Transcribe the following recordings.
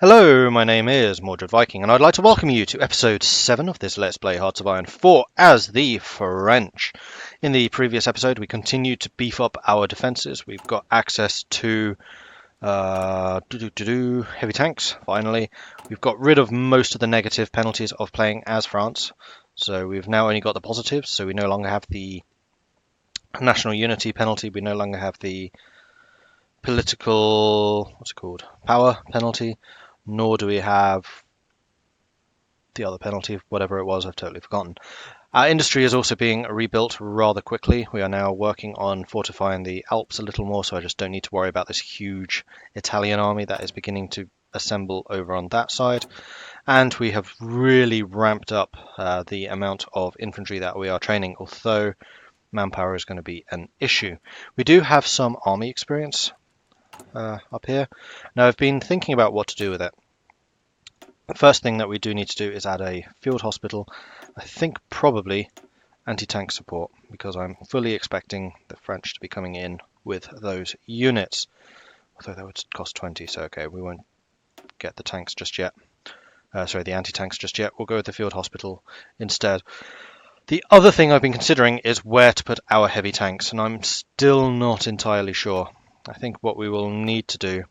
Hello, my name is Mordred Viking, and I'd like to welcome you to episode 7 of this Let's Play Hearts of Iron 4 as the French. In the previous episode, we continued to beef up our defences. We've got access to heavy tanks, finally. We've got rid of most of the negative penalties of playing as France. So we've now only got the positives, so we no longer have the national unity penalty, we no longer have the political, power penalty, nor do we have the other penalty, whatever it was, I've totally forgotten. Our industry is also being rebuilt rather quickly. We are now working on fortifying the Alps a little more, so I just don't need to worry about this huge Italian army that is beginning to assemble over on that side. And we have really ramped up the amount of infantry that we are training, although manpower is going to be an issue. We do have some army experience up here. Now, I've been thinking about what to do with it. The first thing that we do need to do is add a field hospital. I think probably anti-tank support, because I'm fully expecting the French to be coming in with those units. Although that would cost 20, so okay, we won't get the tanks just yet. The anti-tanks just yet. We'll go with the field hospital instead. The other thing I've been considering is where to put our heavy tanks, and I'm still not entirely sure. I think what we will need to do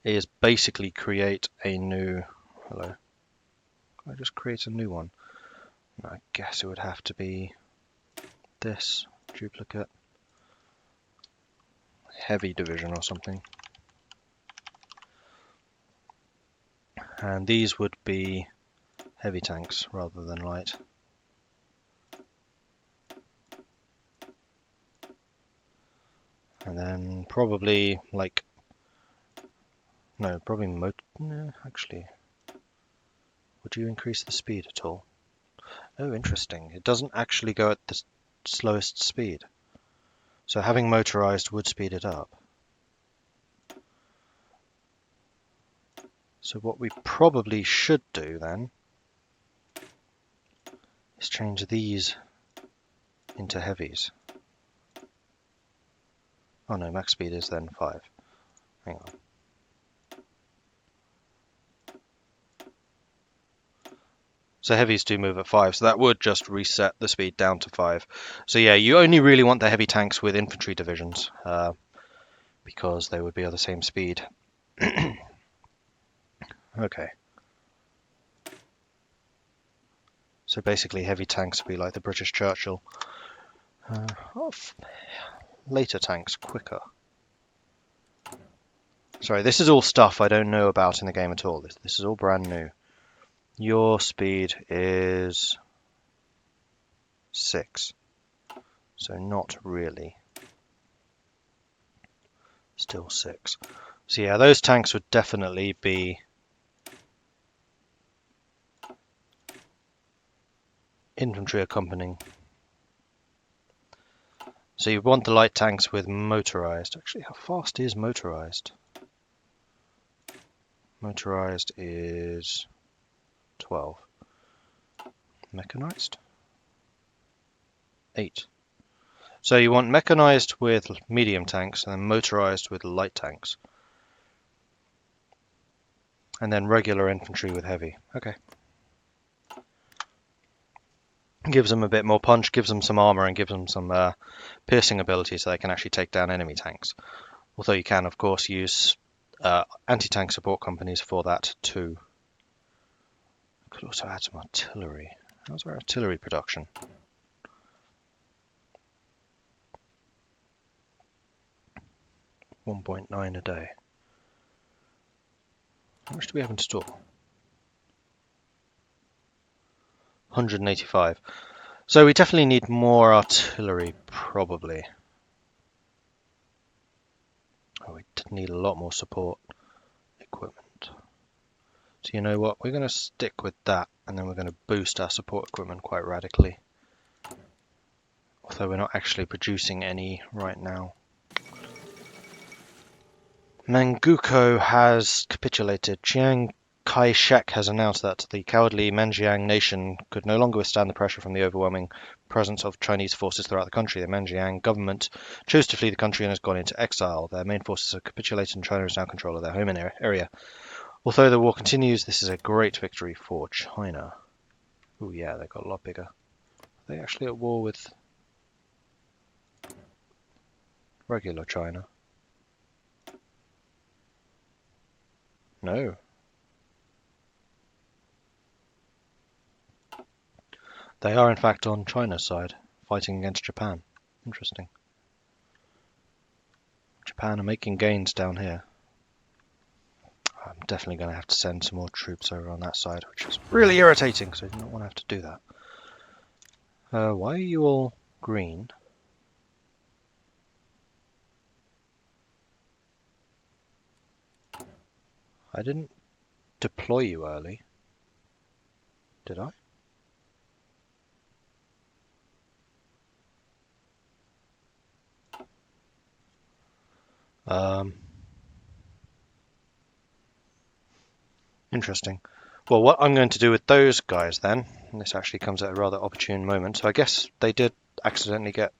is basically create a new... Hello. Can I just create a new one? I guess it would have to be this duplicate. Heavy division or something. And these would be heavy tanks rather than light. And then probably like... No, probably no, actually. Would you increase the speed at all? Oh, interesting. It doesn't actually go at the slowest speed. So having motorized would speed it up. So what we probably should do then is change these into heavies. Oh no, max speed is then 5. Hang on. So heavies do move at 5, so that would just reset the speed down to 5. So yeah, you only really want the heavy tanks with infantry divisions, because they would be of the same speed. Okay. So basically heavy tanks would be like the British Churchill. Later tanks, quicker. Sorry, this is all stuff I don't know about in the game at all. This is all brand new. Your speed is 6, so not really. Still 6. So yeah, those tanks would definitely be infantry accompanying. So you want the light tanks with motorized. Actually, how fast is motorized? Motorized is 12. Mechanized? 8. So you want mechanized with medium tanks and then motorized with light tanks. And then regular infantry with heavy. Okay. Gives them a bit more punch, gives them some armor, and gives them some piercing ability so they can actually take down enemy tanks. Although you can, of course, use anti-tank support companies for that too. Could also add some artillery. How's our artillery production? $1.9 a day. How much do we have in store? 185. So we definitely need more artillery, probably. Oh, we need a lot more support equipment. So you know what, we're going to stick with that, and then we're going to boost our support equipment quite radically. Although we're not actually producing any right now. Manchukuo has capitulated. Chiang Kai-shek has announced that the cowardly Manjiang nation could no longer withstand the pressure from the overwhelming presence of Chinese forces throughout the country. The Manjiang government chose to flee the country and has gone into exile. Their main forces have capitulated and China is now in control of their home area. Although the war continues, this is a great victory for China. Oh yeah, they got a lot bigger. Are they actually at war with regular China? No. They are in fact on China's side, fighting against Japan. Interesting. Japan are making gains down here. I'm definitely going to have to send some more troops over on that side, which is really irritating because I do not want to have to do that. Why are you all green? I didn't deploy you early, did I? Interesting. Well, what I'm going to do with those guys then, and this actually comes at a rather opportune moment, so I guess they did accidentally get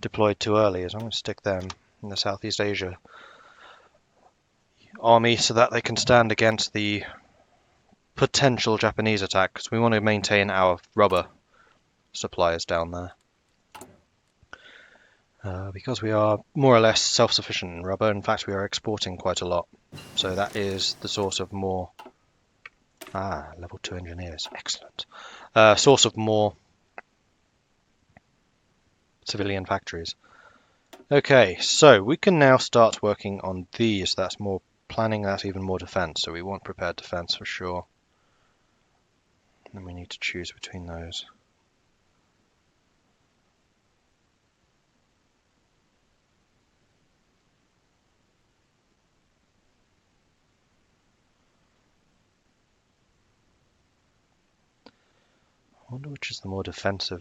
deployed too early, is I'm going to stick them in the Southeast Asia army so that they can stand against the potential Japanese attack, because we want to maintain our rubber supplies down there. Because we are more or less self-sufficient in rubber, in fact we are exporting quite a lot, so that is the source of more... level 2 engineers, excellent. Source of more civilian factories. Okay, so we can now start working on these. That's more planning, that's even more defense, so we want prepared defense for sure. And we need to choose between those. I wonder which is the more defensive.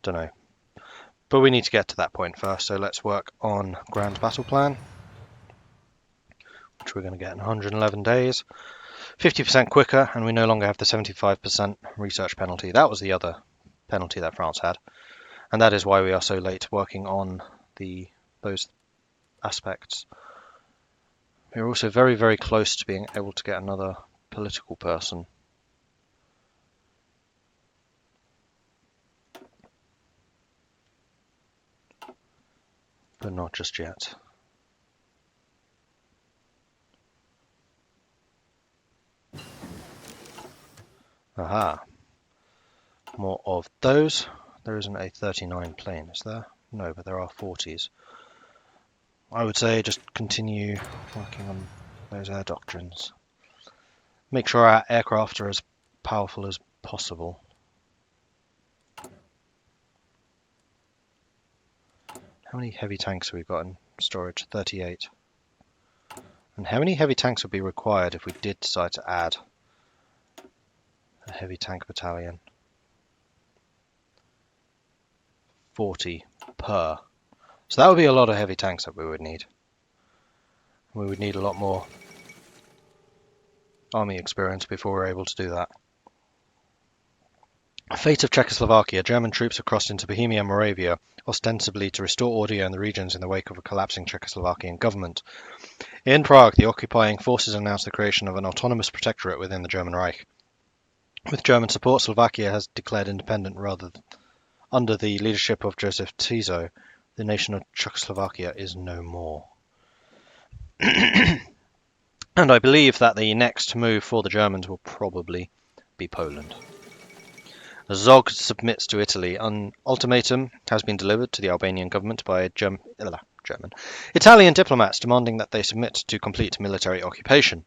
Don't know. But we need to get to that point first, so let's work on Grand Battle Plan, which we're going to get in 111 days. 50% quicker, and we no longer have the 75% research penalty. That was the other penalty that France had, and that is why we are so late working on those aspects. We're also very, very close to being able to get another political person. But not just yet. Aha. More of those. There isn't a 39 plane, is there? No, but there are 40s. I would say just continue working on those air doctrines. Make sure our aircraft are as powerful as possible. How many heavy tanks have we got in storage? 38. And how many heavy tanks would be required if we did decide to add a heavy tank battalion? 40 per. So that would be a lot of heavy tanks that we would need. We would need a lot more army experience before we're able to do that. Fate of Czechoslovakia. German troops have crossed into Bohemia and Moravia, ostensibly to restore order in the regions in the wake of a collapsing Czechoslovakian government. In Prague, the occupying forces announced the creation of an autonomous protectorate within the German Reich. With German support, Slovakia has declared independent under the leadership of Joseph Tiso. The nation of Czechoslovakia is no more. And I believe that the next move for the Germans will probably be Poland. Zog submits to Italy. An ultimatum has been delivered to the Albanian government by Italian diplomats demanding that they submit to complete military occupation.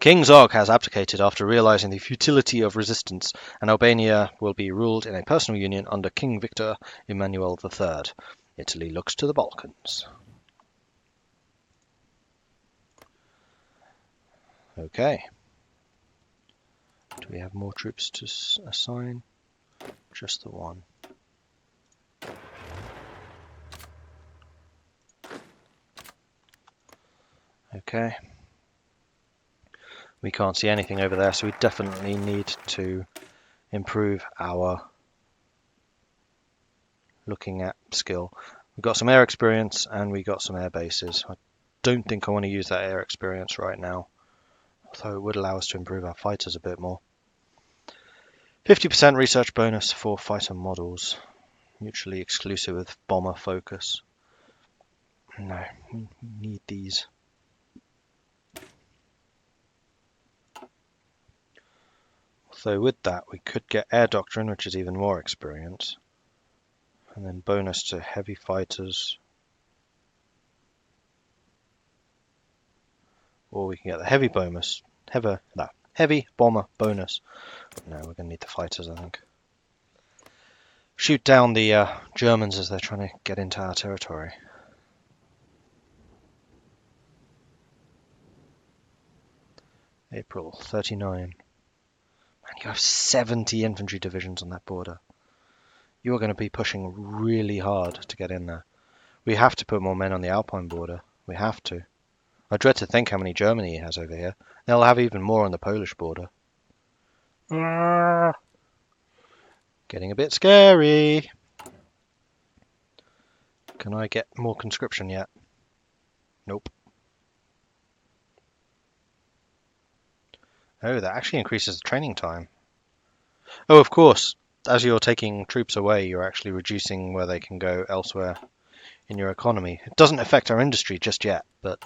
King Zog has abdicated after realizing the futility of resistance, and Albania will be ruled in a personal union under King Victor Emmanuel III. Italy looks to the Balkans. Okay. Do we have more troops to assign? Just the one. Okay. We can't see anything over there, so we definitely need to improve our looking at skill. We've got some air experience and we got some air bases. I don't think I want to use that air experience right now, although it would allow us to improve our fighters a bit more. 50% research bonus for fighter models, mutually exclusive with bomber focus. No, we need these. So with that, we could get air doctrine, which is even more experience, and then bonus to heavy fighters. Or we can get the heavy bonus, heavy bomber bonus. No, we're going to need the fighters, I think. Shoot down the Germans as they're trying to get into our territory. April 39. Man, you have 70 infantry divisions on that border. You are going to be pushing really hard to get in there. We have to put more men on the Alpine border. We have to. I dread to think how many Germany has over here. They'll have even more on the Polish border. Getting a bit scary. Can I get more conscription yet? Nope. Oh, that actually increases the training time. Oh, of course. As you're taking troops away, you're actually reducing where they can go elsewhere in your economy. It doesn't affect our industry just yet, but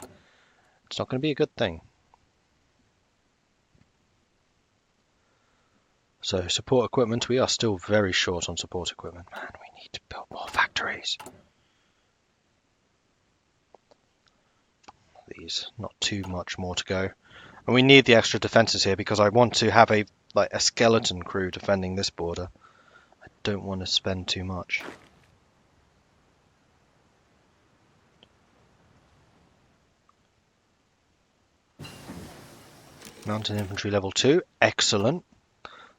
it's not going to be a good thing. So, support equipment. We are still very short on support equipment. Man, we need to build more factories. These, not too much more to go. And we need the extra defenses here because I want to have a skeleton crew defending this border. I don't want to spend too much. Mountain infantry level 2, excellent.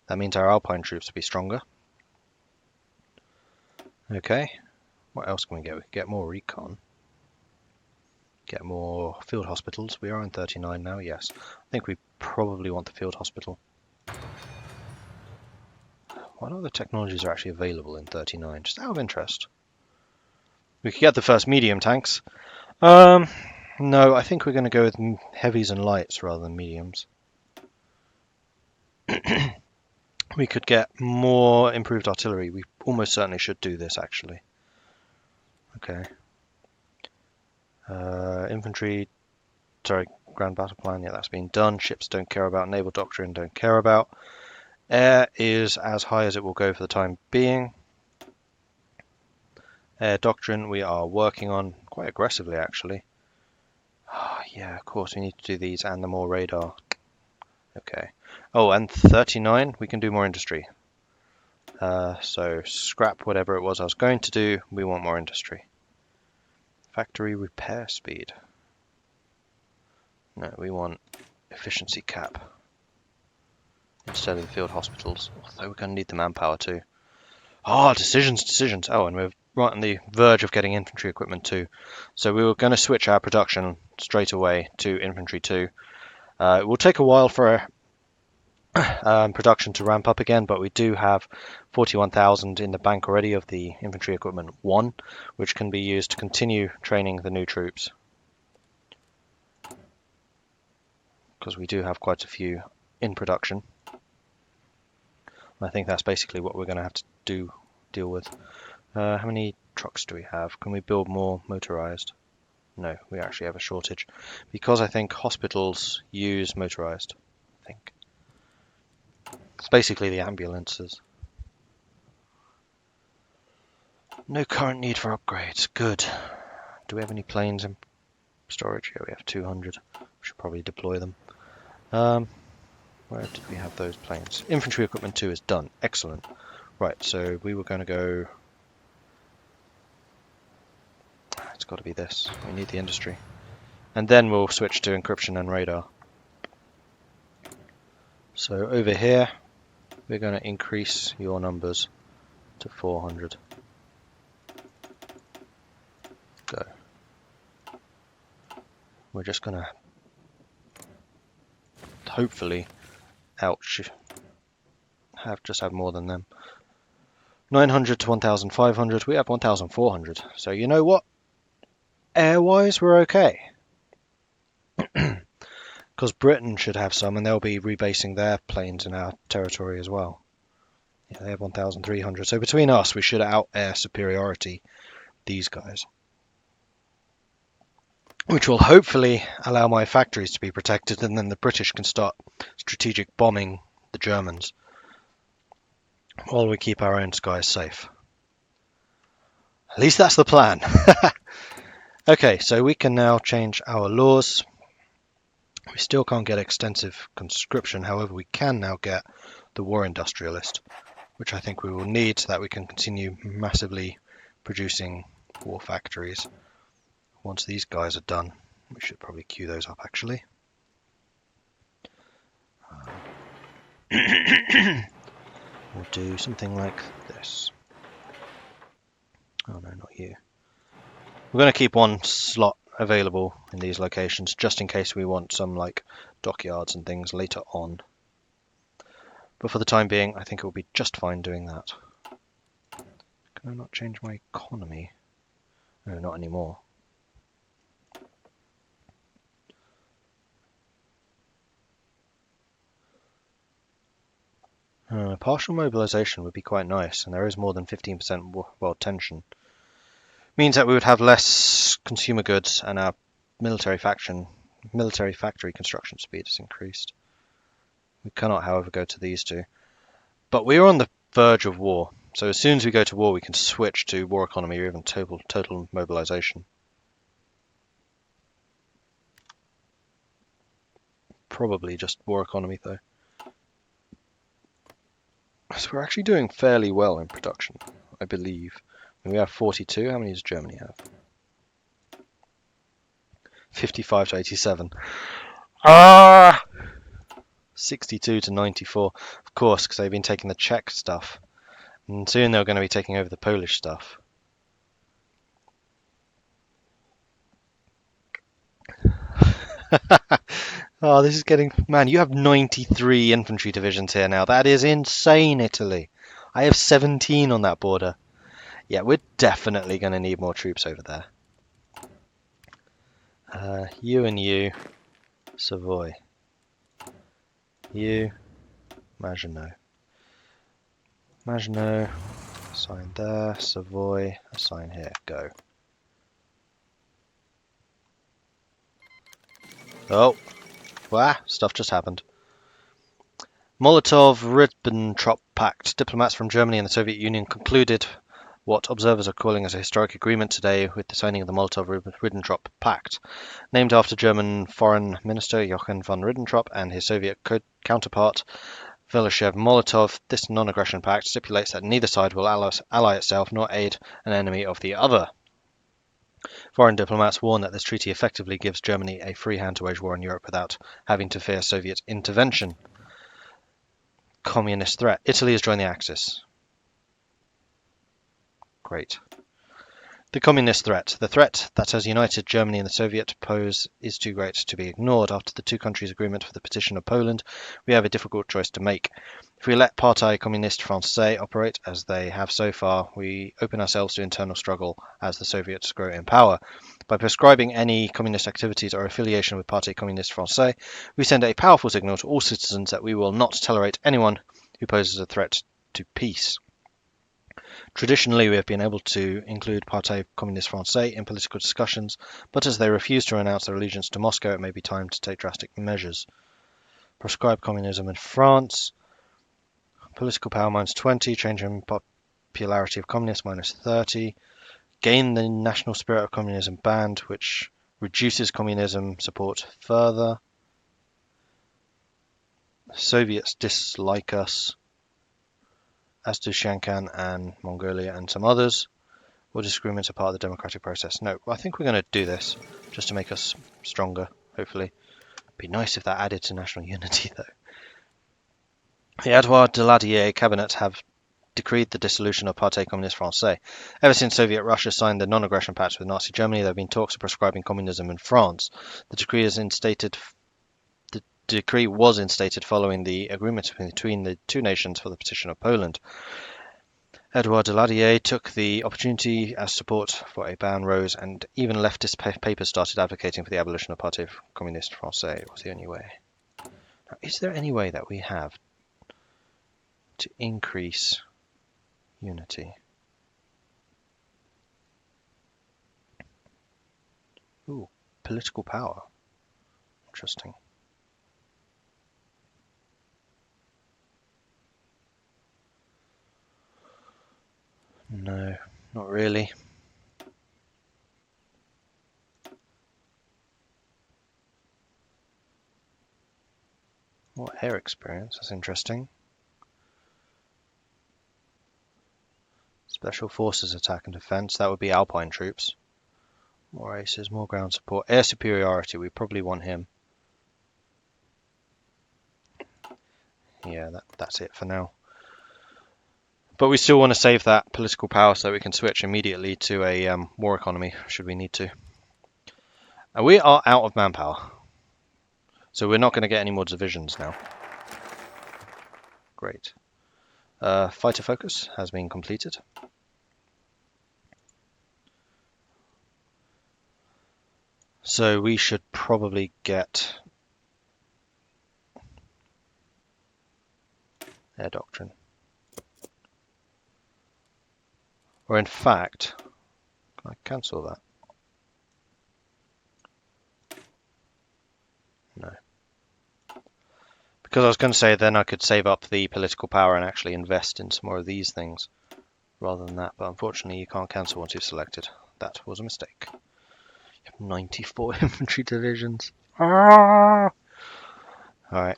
That means our Alpine troops will be stronger. Okay, what else can we get? We can get more recon. Get more field hospitals. We are in 39 now, yes. I think we probably want the field hospital. What other technologies are actually available in 39? Just out of interest. We could get the first medium tanks. No, I think we're going to go with heavies and lights rather than mediums. We could get more improved artillery. We almost certainly should do this, actually. Okay. Infantry, sorry, ground battle plan, yeah, that's been done. Ships don't care about, naval doctrine don't care about. Air is as high as it will go for the time being. Air doctrine we are working on quite aggressively, actually. Yeah, of course, we need to do these and the more radar. Okay. Oh, and 39, we can do more industry. So scrap whatever it was I was going to do. We want more industry. Factory repair speed. No, we want efficiency cap instead of the field hospitals. Although we're going to need the manpower too. Decisions. Oh, and we're right on the verge of getting infantry equipment too. So we were going to switch our production straight away to infantry 2. It will take a while for production to ramp up again, but we do have 41,000 in the bank already of the infantry equipment 1, which can be used to continue training the new troops. Because we do have quite a few in production. I think that's basically what we're going to have to deal with. How many trucks do we have? Can we build more motorized? No, we actually have a shortage. Because I think hospitals use motorized, I think. It's basically the ambulances. No current need for upgrades. Good. Do we have any planes in storage? Yeah, we have 200. We should probably deploy them. Where did we have those planes? Infantry equipment 2 is done. Excellent. Right, so we were going to go... It's got to be this. We need the industry. And then we'll switch to encryption and radar. So over here, we're going to increase your numbers to 400. Go. we're just going to hopefully have more than them. 900 to 1,500. We have 1,400. So you know what? Air-wise, we're okay. Because Britain should have some, and they'll be rebasing their planes in our territory as well. Yeah, they have 1,300. So between us, we should out-air superiority these guys. Which will hopefully allow my factories to be protected, and then the British can start strategic bombing the Germans while we keep our own skies safe. At least that's the plan. Okay, so we can now change our laws. We still can't get extensive conscription, however we can now get the war industrialist, which I think we will need so that we can continue massively producing war factories. Once these guys are done, we should probably queue those up actually. We'll do something like this. Oh no, not you. We're going to keep one slot available in these locations just in case we want some like dockyards and things later on. But for the time being, I think it will be just fine doing that. Can I not change my economy? No, not anymore. Partial mobilization would be quite nice, and there is more than 15% world tension. Means that we would have less consumer goods, and our military factory construction speed is increased. We cannot, however, go to these two. But we are on the verge of war, so as soon as we go to war, we can switch to war economy or even total mobilization. Probably just war economy, though. So we're actually doing fairly well in production, I believe. We have 42. How many does Germany have? 55 to 87. 62 to 94. Of course, because they've been taking the Czech stuff. And soon they're going to be taking over the Polish stuff. Oh, this is getting... Man, you have 93 infantry divisions here now. That is insane, Italy. I have 17 on that border. Yeah, we're definitely going to need more troops over there. You and you, Savoy. You, Maginot. Maginot, assign there. Savoy, assign here. Go. Oh, wow, stuff just happened. Molotov-Ribbentrop Pact. Diplomats from Germany and the Soviet Union concluded what observers are calling as a historic agreement today with the signing of the Molotov-Ribbentrop Pact. Named after German Foreign Minister Joachim von Ribbentrop and his Soviet counterpart Vyacheslav Molotov, this non-aggression pact stipulates that neither side will ally itself nor aid an enemy of the other. Foreign diplomats warn that this treaty effectively gives Germany a free hand to wage war in Europe without having to fear Soviet intervention. Communist threat. Italy has joined the Axis. Great. The communist threat. The threat that has united Germany and the Soviet pose is too great to be ignored. After the two countries' agreement for the partition of Poland, we have a difficult choice to make. If we let Parti Communiste Français operate as they have so far, we open ourselves to internal struggle as the Soviets grow in power. By prescribing any communist activities or affiliation with Parti Communiste Français, we send a powerful signal to all citizens that we will not tolerate anyone who poses a threat to peace. Traditionally, we have been able to include Parti Communiste Français in political discussions, but as they refuse to renounce their allegiance to Moscow, it may be time to take drastic measures. Prescribe communism in France. Political power -20, change in popularity of communists -30. Gain the national spirit of communism banned, which reduces communism support further. Soviets dislike us, as do Shankan and Mongolia and some others. All disagreements are part of the democratic process. No, I think we're going to do this just to make us stronger, hopefully. It'd be nice if that added to national unity, though. The Edouard Daladier cabinet have decreed the dissolution of Parti Communiste Français. Ever since Soviet Russia signed the non-aggression pact with Nazi Germany, there have been talks of prescribing communism in France. The decree was instated following the agreement between the two nations for the partition of Poland. Edouard Daladier took the opportunity as support for a ban rose, and even leftist papers started advocating for the abolition of Parti Communiste Français. It was the only way. Now, is there any way that we have to increase unity? Ooh, political power. Interesting. No, not really. More air experience, that's interesting. Special forces attack and defense, that would be Alpine troops. More aces, more ground support. Air superiority, we probably want him. Yeah, that's it for now. But we still want to save that political power so that we can switch immediately to a war economy, should we need to. And we are out of manpower. So we're not going to get any more divisions now. Great. Fighter focus has been completed. So we should probably get air doctrine. Or in fact, can I cancel that? No. Because I was going to say then I could save up the political power and actually invest in some more of these things rather than that, but unfortunately you can't cancel once you've selected. That was a mistake. You have 94 infantry divisions. Ah! Alright.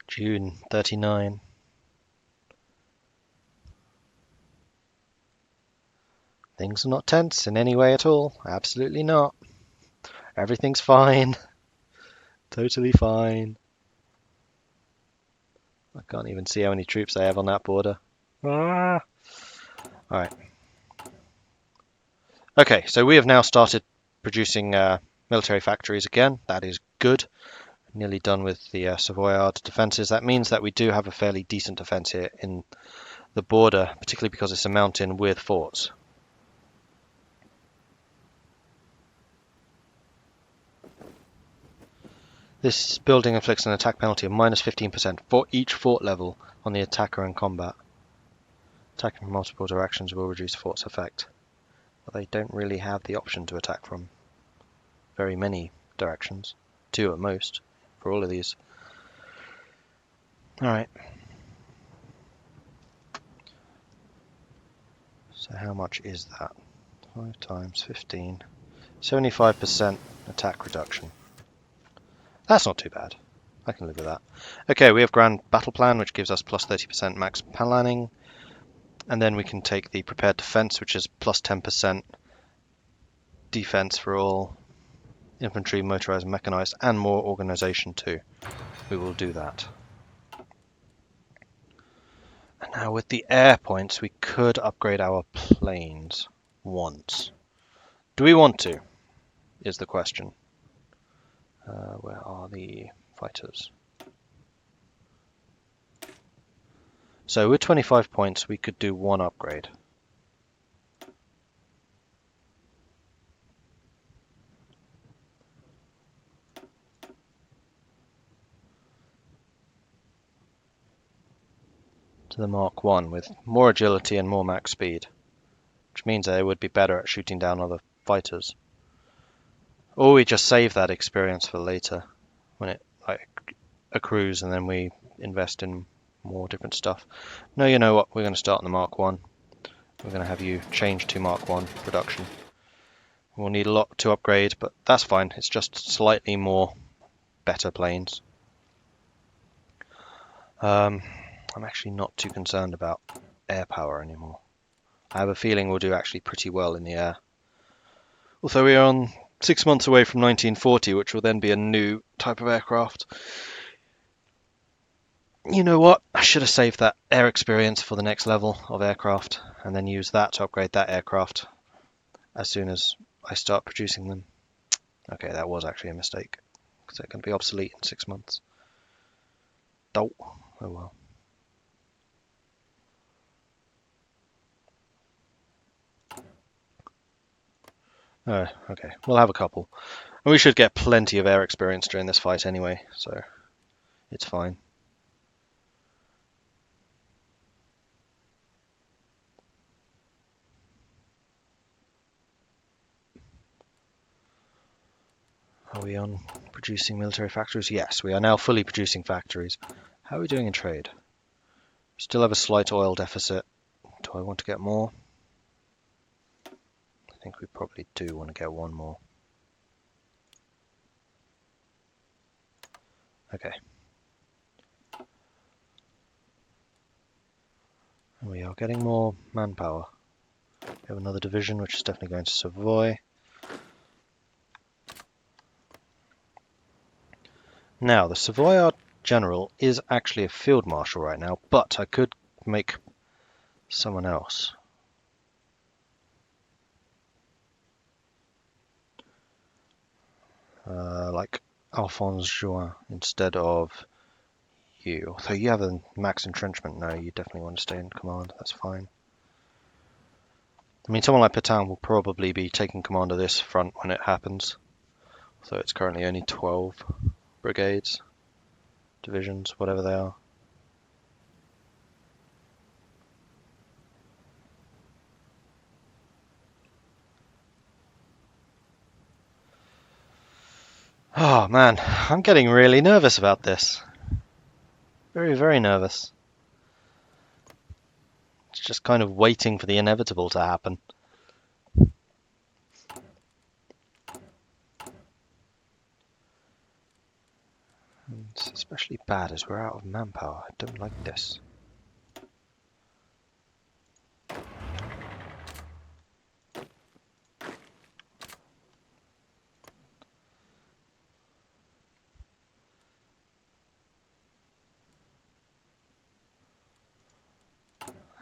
June 39. Things are not tense in any way at all. Absolutely not. Everything's fine. Totally fine. I can't even see how many troops I have on that border. Ah. Alright. Okay, so we have now started producing military factories again. That is good. Nearly done with the Savoyard defences. That means that we do have a fairly decent defence here in the border, particularly because it's a mountain with forts. This building inflicts an attack penalty of minus 15% for each fort level on the attacker in combat. Attacking from multiple directions will reduce fort's effect. But they don't really have the option to attack from very many directions. 2 at most for all of these. Alright. So how much is that? 5 times 15. 75% attack reduction. That's not too bad. I can live with that. Okay, we have Grand Battle Plan, which gives us plus 30% max planning. And then we can take the Prepared Defense, which is plus 10% defense for all infantry, motorized and mechanized, and more organization too. We will do that. And now with the air points, we could upgrade our planes once. Do we want to? Is the question. Where are the fighters? So with 25 points, we could do 1 upgrade. To the Mark 1 with more agility and more max speed, which means they would be better at shooting down other fighters. Or we just save that experience for later when it accrues and then we invest in more different stuff. No, you know what? We're going to start on the Mark 1. We're going to have you change to Mark 1 production. We'll need a lot to upgrade, but that's fine. It's just slightly more better planes. I'm actually not too concerned about air power anymore. I have a feeling we'll do actually pretty well in the air. Although we are on 6 months away from 1940, which will then be a new type of aircraft. You know what? I should have saved that air experience for the next level of aircraft and then use that to upgrade that aircraft as soon as I start producing them. Okay, that was actually a mistake because they're going to be obsolete in 6 months. Oh well. Okay, we'll have a couple. And we should get plenty of air experience during this fight anyway, so it's fine. Are we on producing military factories? Yes, we are now fully producing factories. How are we doing in trade? Still have a slight oil deficit. Do I want to get more? I think we probably do want to get one more. Okay. We are getting more manpower. We have another division which is definitely going to Savoy. Now, the Savoy General is actually a field marshal right now, but I could make someone else. Like Alphonse Juin instead of you. So you have a max entrenchment. No, you definitely want to stay in command. That's fine. I mean, someone like Pétain will probably be taking command of this front when it happens. So it's currently only 12 brigades, divisions, whatever they are. Oh man, I'm getting really nervous about this. Very, very nervous. It's just kind of waiting for the inevitable to happen. And it's especially bad as we're out of manpower. I don't like this.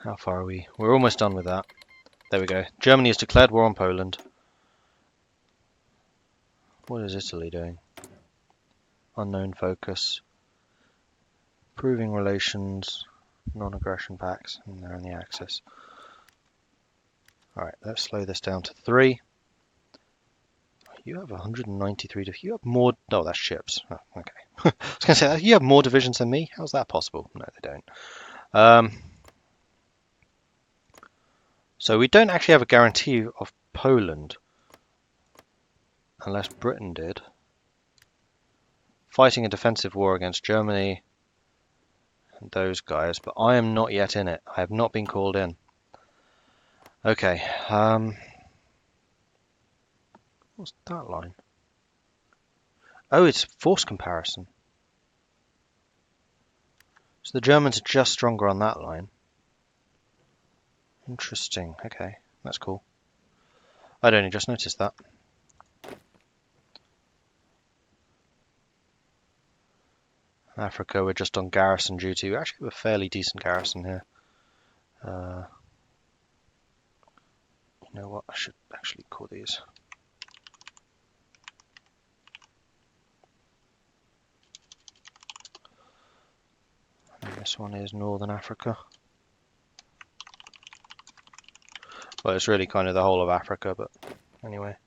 How far are we? We're almost done with that. There we go. Germany has declared war on Poland. What is Italy doing? Unknown focus. Proving relations. Non-aggression pacts. And they're in the Axis. Alright, let's slow this down to 3. You have 193. You have more. Oh, that's ships. Oh, okay. I was going to say, you have more divisions than me? How's that possible? No, they don't. So we don't actually have a guarantee of Poland. Unless Britain did. Fighting a defensive war against Germany and those guys, but I am not yet in it. I have not been called in. Okay. What's that line? Oh, it's force comparison. So the Germans are just stronger on that line. Interesting. Okay, that's cool. I'd only just noticed that. Africa, we're just on garrison duty. We actually have a fairly decent garrison here. You know what? I should actually call these. And this one is Northern Africa. Well, it's really kind of the whole of Africa, but anyway.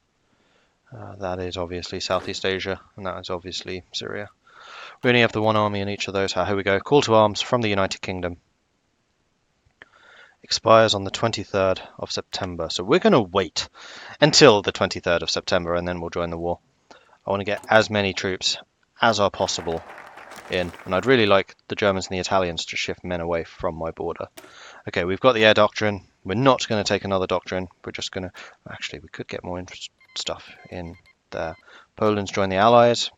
That is obviously Southeast Asia, and that is obviously Syria. We only have the one army in each of those. Here we go. Call to arms from the United Kingdom. Expires on the 23rd of September. So we're going to wait until the 23rd of September, and then we'll join the war. I want to get as many troops as are possible in, and I'd really like the Germans and the Italians to shift men away from my border. Okay, we've got the air doctrine. We're not going to take another doctrine. We're just going to... Actually, we could get more stuff in there. Poland's joined the Allies.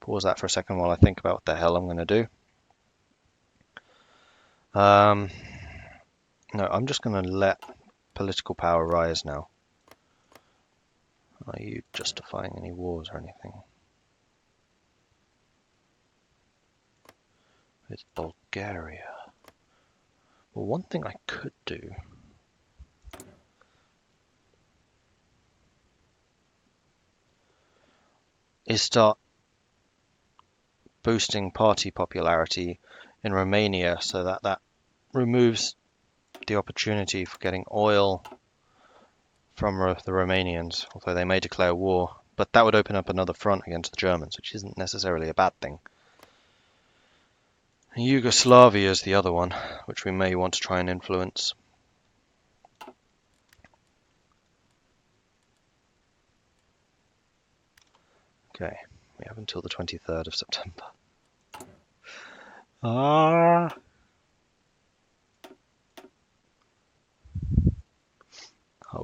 Pause that for a second while I think about what the hell I'm going to do. No, I'm just going to let political power rise now. Are you justifying any wars or anything? With Bulgaria. Well, one thing I could do is start boosting party popularity in Romania so that that removes the opportunity for getting oil from the Romanians, although they may declare war. But that would open up another front against the Germans, which isn't necessarily a bad thing. Yugoslavia is the other one, which we may want to try and influence. Okay, we have until the 23rd of September. Are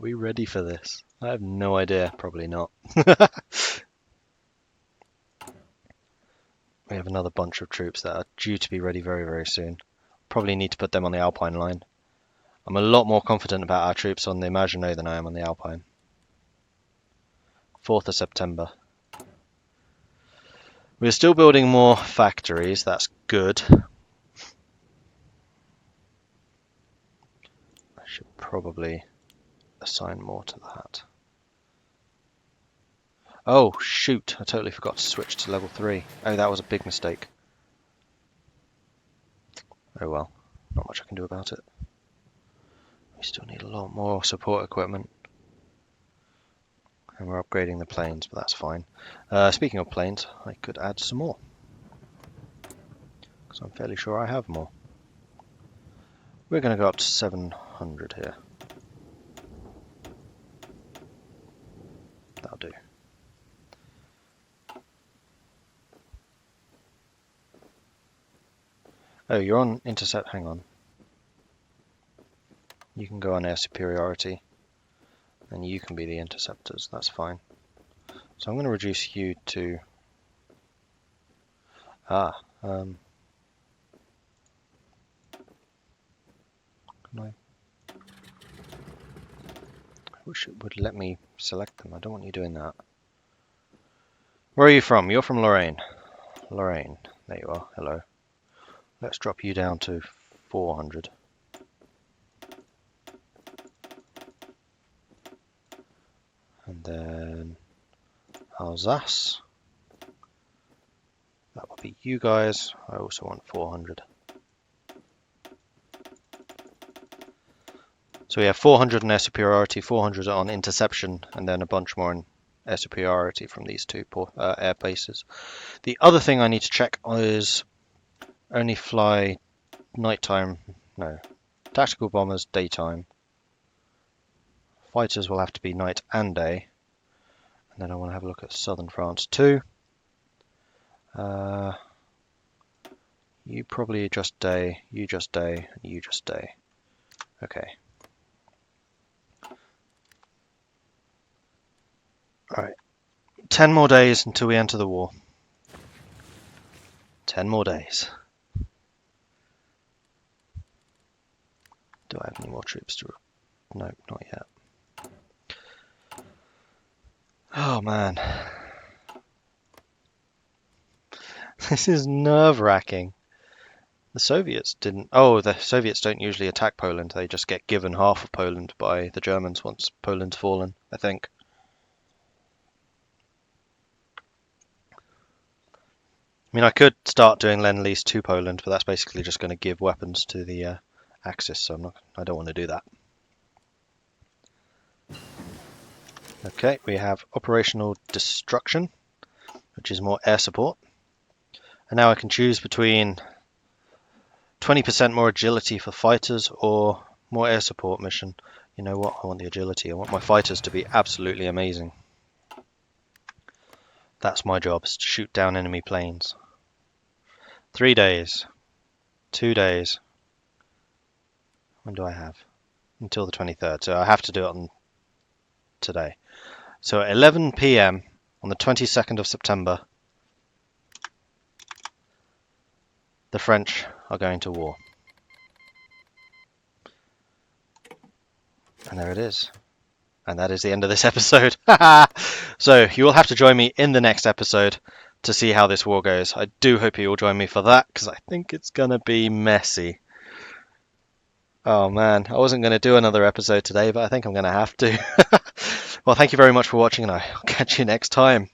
we ready for this? I have no idea. Probably not. We have another bunch of troops that are due to be ready very, very soon. Probably need to put them on the Alpine line. I'm a lot more confident about our troops on the Maginot than I am on the Alpine. 4th of September. We're still building more factories. That's good. I should probably assign more to that. Oh, shoot. I totally forgot to switch to level 3. Oh, that was a big mistake. Oh well. Not much I can do about it. We still need a lot more support equipment. And we're upgrading the planes, but that's fine. Speaking of planes, I could add some more. Because I'm fairly sure I have more. We're going to go up to 700 here. That'll do. Oh, you're on intercept. Hang on. You can go on air superiority. And you can be the interceptors. That's fine. So I'm going to reduce you to... Can I wish it would let me select them. I don't want you doing that. Where are you from? You're from Lorraine. Lorraine. There you are. Hello. Let's drop you down to 400. And then Alsace. That will be you guys. I also want 400. So we have 400 in air superiority, 400 on interception, and then a bunch more in air superiority from these two air bases. The other thing I need to check is only fly nighttime, no, tactical bombers daytime. Fighters will have to be night and day. And then I want to have a look at southern France too. You probably just day, you just day, you just day. Okay. Alright. 10 more days until we enter the war. 10 more days. Do I have any more troops to... No, not yet. Oh man. This is nerve-wracking. The Soviets didn't... Oh, the Soviets don't usually attack Poland. They just get given half of Poland by the Germans once Poland's fallen, I think. I mean, I could start doing Lend-Lease to Poland, but that's basically just going to give weapons to the Axis, so I don't want to do that. Okay, we have Operational Destruction, which is more air support. And now I can choose between 20% more agility for fighters or more air support mission. You know what? I want the agility. I want my fighters to be absolutely amazing. That's my job, is to shoot down enemy planes. 3 days. 2 days. When do I have? Until the 23rd, so I have to do it on today. So at 11 PM on the 22nd of September, the French are going to war. And there it is. And that is the end of this episode. So you will have to join me in the next episode to see how this war goes. I do hope you will join me for that, because I think it's going to be messy. Oh man, I wasn't going to do another episode today, but I think I'm going to have to. Well, thank you very much for watching, and I'll catch you next time.